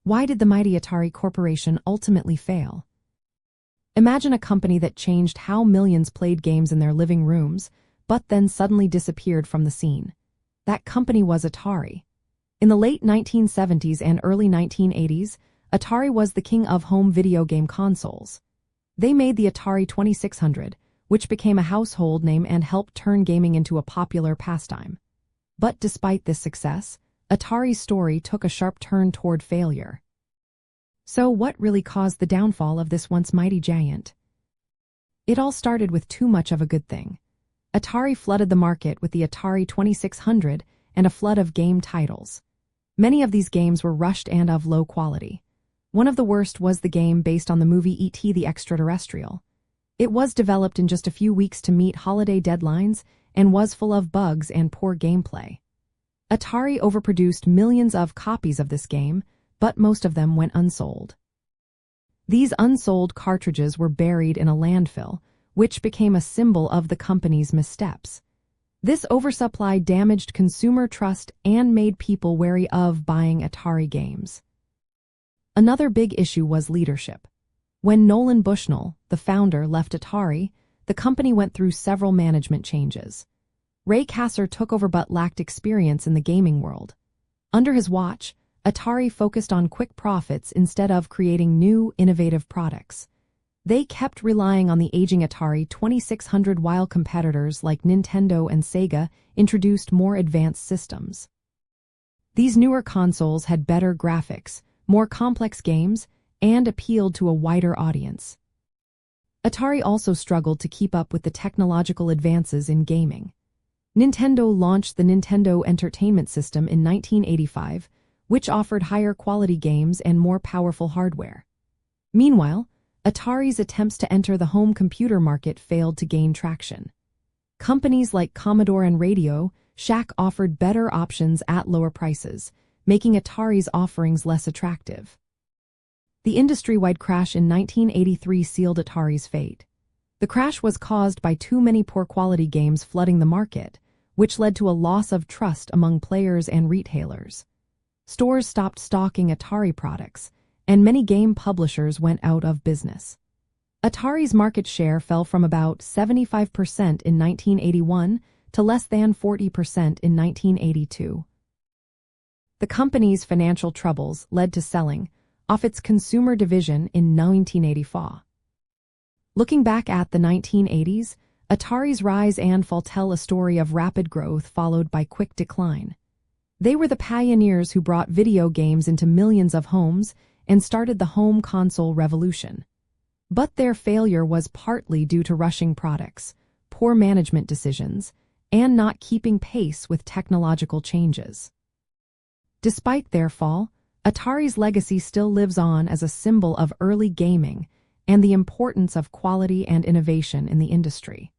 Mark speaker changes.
Speaker 1: Why did the mighty Atari Corporation ultimately fail? Imagine a company that changed how millions played games in their living rooms, but then suddenly disappeared from the scene. That company was Atari. In the late 1970s and early 1980s, Atari was the king of home video game consoles. They made the Atari 2600, which became a household name and helped turn gaming into a popular pastime. But despite this success, Atari's story took a sharp turn toward failure. So what really caused the downfall of this once mighty giant? It all started with too much of a good thing. Atari flooded the market with the Atari 2600 and a flood of game titles. Many of these games were rushed and of low quality. One of the worst was the game based on the movie E.T. the Extraterrestrial. It was developed in just a few weeks to meet holiday deadlines and was full of bugs and poor gameplay. Atari overproduced millions of copies of this game, but most of them went unsold. These unsold cartridges were buried in a landfill, which became a symbol of the company's missteps. This oversupply damaged consumer trust and made people wary of buying Atari games. Another big issue was leadership. When Nolan Bushnell, the founder, left Atari, the company went through several management changes. Ray Kassar took over but lacked experience in the gaming world. Under his watch, Atari focused on quick profits instead of creating new, innovative products. They kept relying on the aging Atari 2600 while competitors like Nintendo and Sega introduced more advanced systems. These newer consoles had better graphics, more complex games, and appealed to a wider audience. Atari also struggled to keep up with the technological advances in gaming. Nintendo launched the Nintendo Entertainment System in 1985, which offered higher quality games and more powerful hardware. Meanwhile, Atari's attempts to enter the home computer market failed to gain traction. Companies like Commodore and Radio Shack offered better options at lower prices, making Atari's offerings less attractive. The industry-wide crash in 1983 sealed Atari's fate. The crash was caused by too many poor-quality games flooding the market, which led to a loss of trust among players and retailers. Stores stopped stocking Atari products, and many game publishers went out of business. Atari's market share fell from about 75% in 1981 to less than 40% in 1982. The company's financial troubles led to selling off its consumer division in 1984. Looking back at the 1980s, Atari's rise and fall tell a story of rapid growth followed by quick decline. They were the pioneers who brought video games into millions of homes and started the home console revolution. But their failure was partly due to rushing products, poor management decisions, and not keeping pace with technological changes. Despite their fall, Atari's legacy still lives on as a symbol of early gaming and the importance of quality and innovation in the industry.